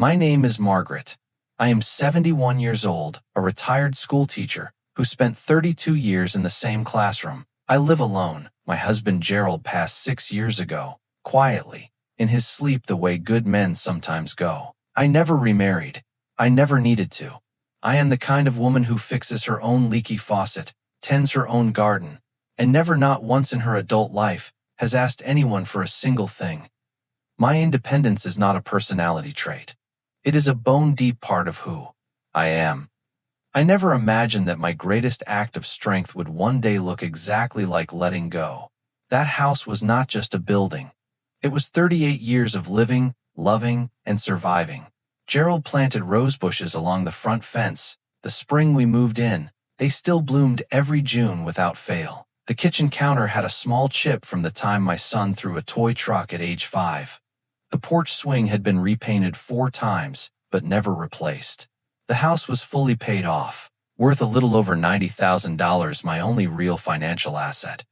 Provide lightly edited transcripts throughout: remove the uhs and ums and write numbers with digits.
My name is Margaret. I am 71 years old, a retired school teacher who spent 32 years in the same classroom. I live alone. My husband Gerald passed 6 years ago, quietly, in his sleep the way good men sometimes go. I never remarried. I never needed to. I am the kind of woman who fixes her own leaky faucet, tends her own garden, and never not once in her adult life has asked anyone for a single thing. My independence is not a personality trait. It is a bone-deep part of who I am. I never imagined that my greatest act of strength would one day look exactly like letting go. That house was not just a building. It was 38 years of living, loving, and surviving. Gerald planted rose bushes along the front fence. The spring we moved in, they still bloomed every June without fail. The kitchen counter had a small chip from the time my son threw a toy truck at age 5. The porch swing had been repainted 4 times, but never replaced. The house was fully paid off, worth a little over $90,000, my only real financial asset.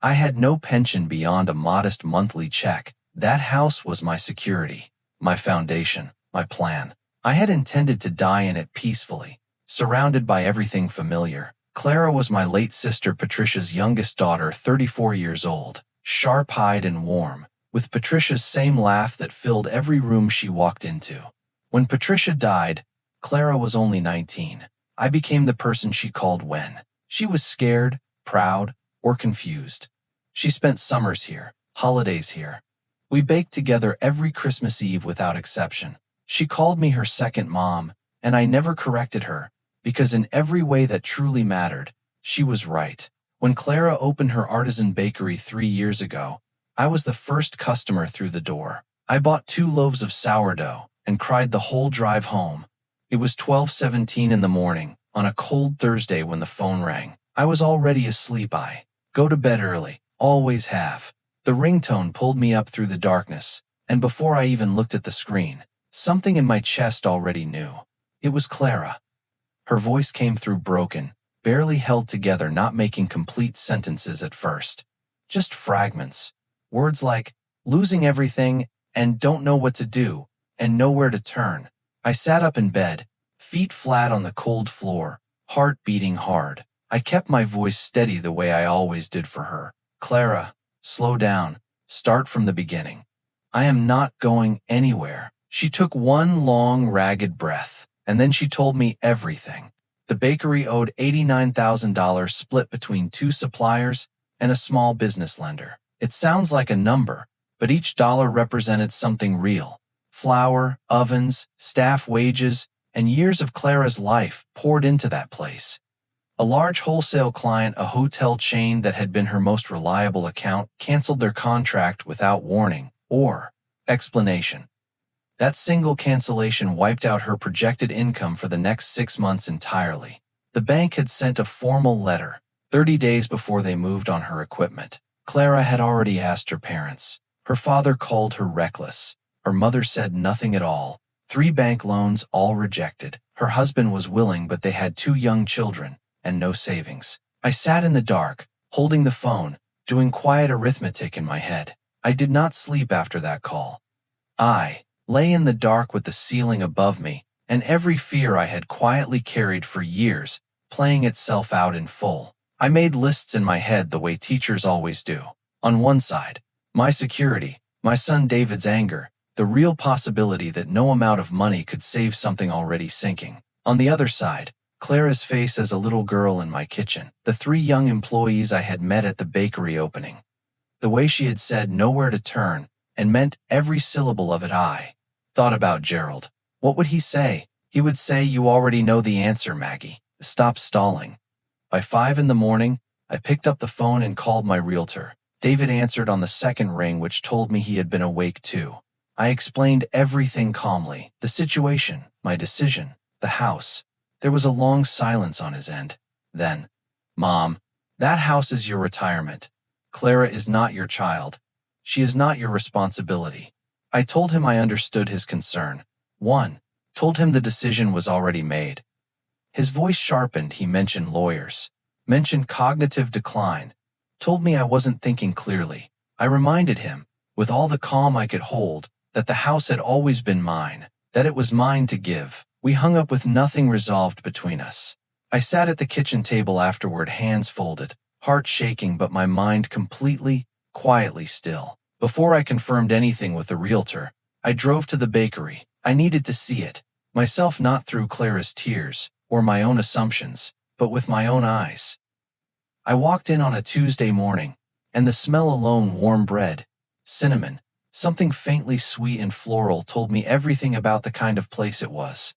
I had no pension beyond a modest monthly check. That house was my security, my foundation, my plan. I had intended to die in it peacefully, surrounded by everything familiar. Clara was my late sister Patricia's youngest daughter, 34 years old, sharp-eyed and warm, with Patricia's same laugh that filled every room she walked into. When Patricia died, Clara was only 19. I became the person she called when she was scared, proud, or confused. She spent summers here, holidays here. We baked together every Christmas Eve without exception. She called me her second mom, and I never corrected her, because in every way that truly mattered, she was right. When Clara opened her artisan bakery 3 years ago, I was the first customer through the door. I bought 2 loaves of sourdough and cried the whole drive home. It was 12:17 in the morning, on a cold Thursday when the phone rang. I was already asleep. I go to bed early, always have. The ringtone pulled me up through the darkness, and before I even looked at the screen, something in my chest already knew. It was Clara. Her voice came through broken, barely held together, not making complete sentences at first. Just fragments. Words like, losing everything, and don't know what to do, and nowhere to turn. I sat up in bed, feet flat on the cold floor, heart beating hard. I kept my voice steady the way I always did for her. Clara, slow down. Start from the beginning. I am not going anywhere. She took one long, ragged breath, and then she told me everything. The bakery owed $89,000 split between 2 suppliers and a small business lender. It sounds like a number, but each dollar represented something real. Flour, ovens, staff wages, and years of Clara's life poured into that place. A large wholesale client, a hotel chain that had been her most reliable account, canceled their contract without warning or explanation. That single cancellation wiped out her projected income for the next 6 months entirely. The bank had sent a formal letter 30 days before they moved on her equipment. Clara had already asked her parents. Her father called her reckless. Her mother said nothing at all. 3 bank loans, all rejected. Her husband was willing, but they had 2 young children and no savings. I sat in the dark, holding the phone, doing quiet arithmetic in my head. I did not sleep after that call. I lay in the dark with the ceiling above me, and every fear I had quietly carried for years playing itself out in full. I made lists in my head the way teachers always do. On one side, my security, my son David's anger, the real possibility that no amount of money could save something already sinking. On the other side, Clara's face as a little girl in my kitchen, the 3 young employees I had met at the bakery opening. The way she had said nowhere to turn and meant every syllable of it. I thought about Gerald. What would he say? He would say, "You already know the answer, Maggie. Stop stalling." By 5 in the morning, I picked up the phone and called my realtor. David answered on the second ring, which told me he had been awake too. I explained everything calmly, the situation, my decision, the house. There was a long silence on his end. Then, "Mom, that house is your retirement. Clara is not your child. She is not your responsibility." I told him I understood his concern. Told him the decision was already made. His voice sharpened. He mentioned lawyers, mentioned cognitive decline, told me I wasn't thinking clearly. I reminded him, with all the calm I could hold, that the house had always been mine. that it was mine to give. We hung up with nothing resolved between us. I sat at the kitchen table afterward, hands folded, heart shaking but my mind completely, quietly still. Before I confirmed anything with the realtor, I drove to the bakery. I needed to see it, myself, not through Clara's tears or my own assumptions, but with my own eyes. I walked in on a Tuesday morning, and the smell alone, warm bread, cinnamon, something faintly sweet and floral, told me everything about the kind of place it was.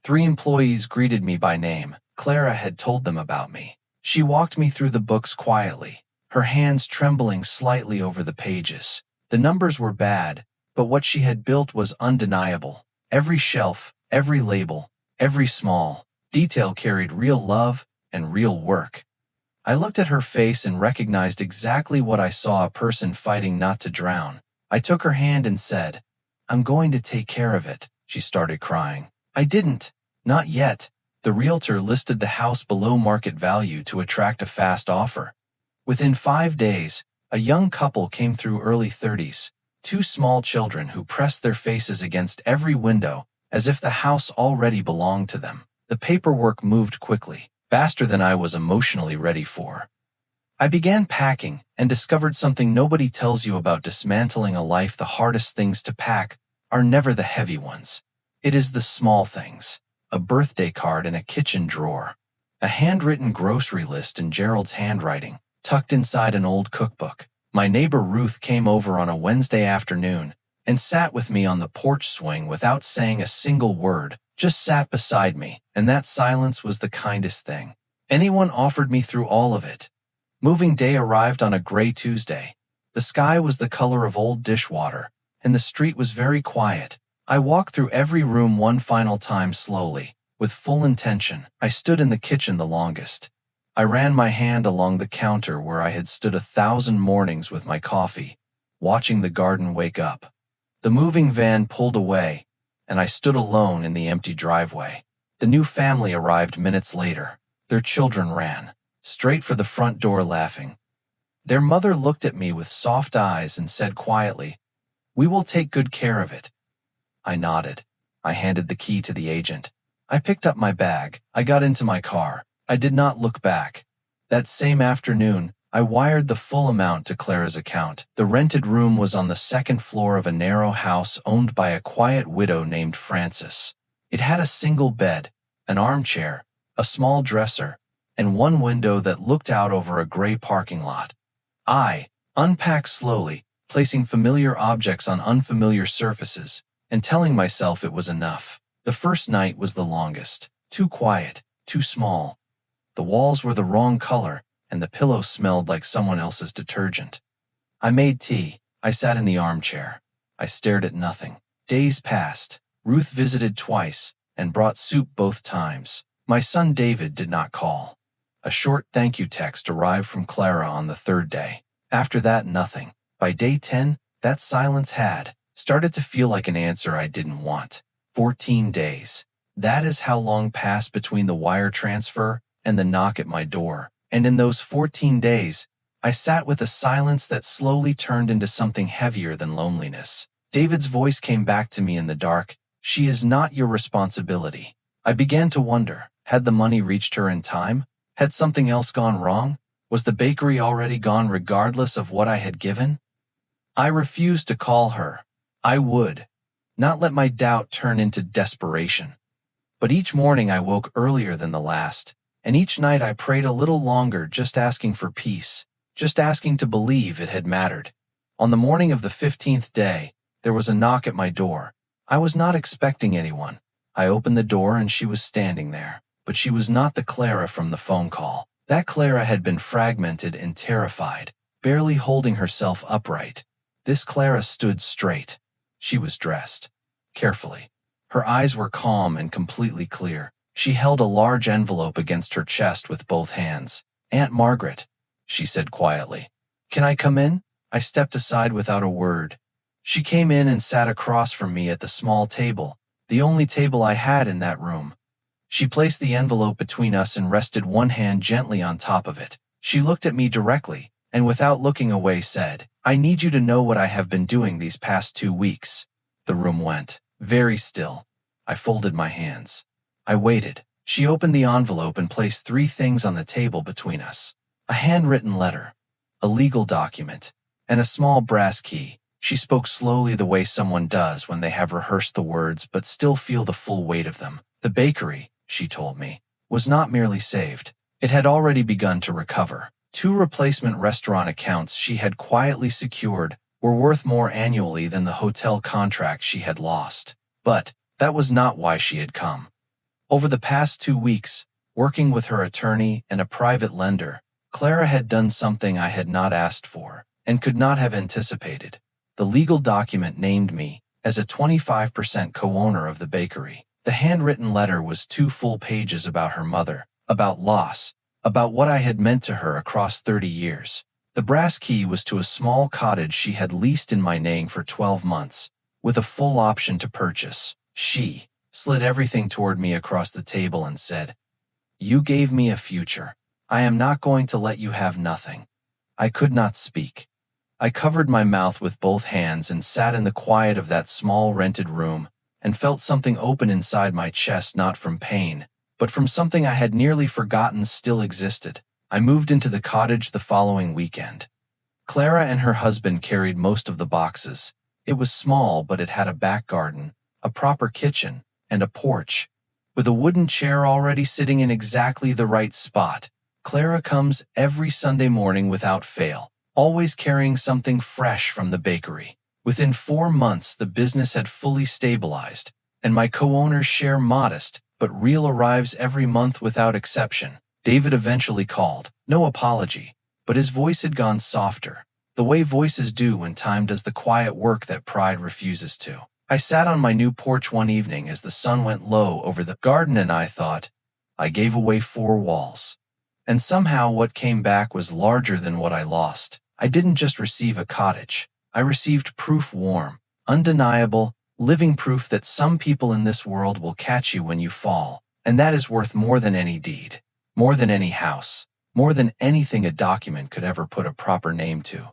3 employees greeted me by name. Clara had told them about me. She walked me through the books quietly, her hands trembling slightly over the pages. The numbers were bad, but what she had built was undeniable. Every shelf, every label, every small detail carried real love and real work. I looked at her face and recognized exactly what I saw: a person fighting not to drown. I took her hand and said, "I'm going to take care of it." She started crying. I didn't. Not yet. The realtor listed the house below market value to attract a fast offer. Within 5 days, a young couple came through, early 30s, 2 small children who pressed their faces against every window as if the house already belonged to them. The paperwork moved quickly, faster than I was emotionally ready for. I began packing and discovered something nobody tells you about dismantling a life. The hardest things to pack are never the heavy ones. It is the small things. A birthday card in a kitchen drawer, a handwritten grocery list in Gerald's handwriting, tucked inside an old cookbook. My neighbor Ruth came over on a Wednesday afternoon and sat with me on the porch swing without saying a single word, just sat beside me, and that silence was the kindest thing anyone offered me through all of it. Moving day arrived on a gray Tuesday. The sky was the color of old dishwater, and the street was very quiet. I walked through every room one final time slowly, with full intention. I stood in the kitchen the longest. I ran my hand along the counter where I had stood 1,000 mornings with my coffee, watching the garden wake up. The moving van pulled away, and I stood alone in the empty driveway. The new family arrived minutes later. Their children ran straight for the front door laughing. Their mother looked at me with soft eyes and said quietly, "We will take good care of it." I nodded. I handed the key to the agent. I picked up my bag. I got into my car. I did not look back. That same afternoon, I wired the full amount to Clara's account. The rented room was on the 2nd floor of a narrow house owned by a quiet widow named Frances. It had a single bed, an armchair, a small dresser, and one window that looked out over a gray parking lot. I unpacked slowly, placing familiar objects on unfamiliar surfaces, and telling myself it was enough. The first night was the longest. Too quiet, too small. The walls were the wrong color, and the pillow smelled like someone else's detergent. I made tea. I sat in the armchair. I stared at nothing. Days passed. Ruth visited twice, and brought soup both times. My son David did not call. A short thank you text arrived from Clara on the 3rd day. After that, nothing. By day 10, that silence had started to feel like an answer I didn't want. 14 days. That is how long passed between the wire transfer and the knock at my door. And in those 14 days, I sat with a silence that slowly turned into something heavier than loneliness. David's voice came back to me in the dark. "She is not your responsibility." I began to wonder, had the money reached her in time? Had something else gone wrong? Was the bakery already gone regardless of what I had given? I refused to call her. I would not let my doubt turn into desperation. But each morning I woke earlier than the last, and each night I prayed a little longer, just asking for peace, just asking to believe it had mattered. On the morning of the 15th day, there was a knock at my door. I was not expecting anyone. I opened the door and she was standing there, but she was not the Clara from the phone call. That Clara had been fragmented and terrified, barely holding herself upright. This Clara stood straight. She was dressed carefully. Her eyes were calm and completely clear. She held a large envelope against her chest with both hands. "Aunt Margaret," she said quietly. "Can I come in?" I stepped aside without a word. She came in and sat across from me at the small table, the only table I had in that room. She placed the envelope between us and rested one hand gently on top of it. She looked at me directly, and without looking away said, "I need you to know what I have been doing these past 2 weeks." The room went very still. I folded my hands. I waited. She opened the envelope and placed three things on the table between us. A handwritten letter, a legal document, and a small brass key. She spoke slowly, the way someone does when they have rehearsed the words but still feel the full weight of them. The bakery, she told me, was not merely saved. It had already begun to recover. 2 replacement restaurant accounts she had quietly secured were worth more annually than the hotel contract she had lost. But that was not why she had come. Over the past 2 weeks, working with her attorney and a private lender, Clara had done something I had not asked for and could not have anticipated. The legal document named me as a 25% co-owner of the bakery. The handwritten letter was 2 full pages about her mother, about loss, about what I had meant to her across 30 years. The brass key was to a small cottage she had leased in my name for 12 months, with a full option to purchase. She slid everything toward me across the table and said, "You gave me a future. I am not going to let you have nothing." I could not speak. I covered my mouth with both hands and sat in the quiet of that small rented room and felt something open inside my chest, not from pain, but from something I had nearly forgotten still existed. I moved into the cottage the following weekend. Clara and her husband carried most of the boxes. It was small, but it had a back garden, a proper kitchen, and a porch, with a wooden chair already sitting in exactly the right spot. Clara comes every Sunday morning without fail, always carrying something fresh from the bakery. Within 4 months, the business had fully stabilized, and my co-owner's share, modest but real, arrives every month without exception. David eventually called. No apology, but his voice had gone softer, the way voices do when time does the quiet work that pride refuses to. I sat on my new porch one evening as the sun went low over the garden, and I thought, I gave away 4 walls. And somehow what came back was larger than what I lost. I didn't just receive a cottage. I received proof, warm, undeniable, living proof that some people in this world will catch you when you fall, and that is worth more than any deed, more than any house, more than anything a document could ever put a proper name to.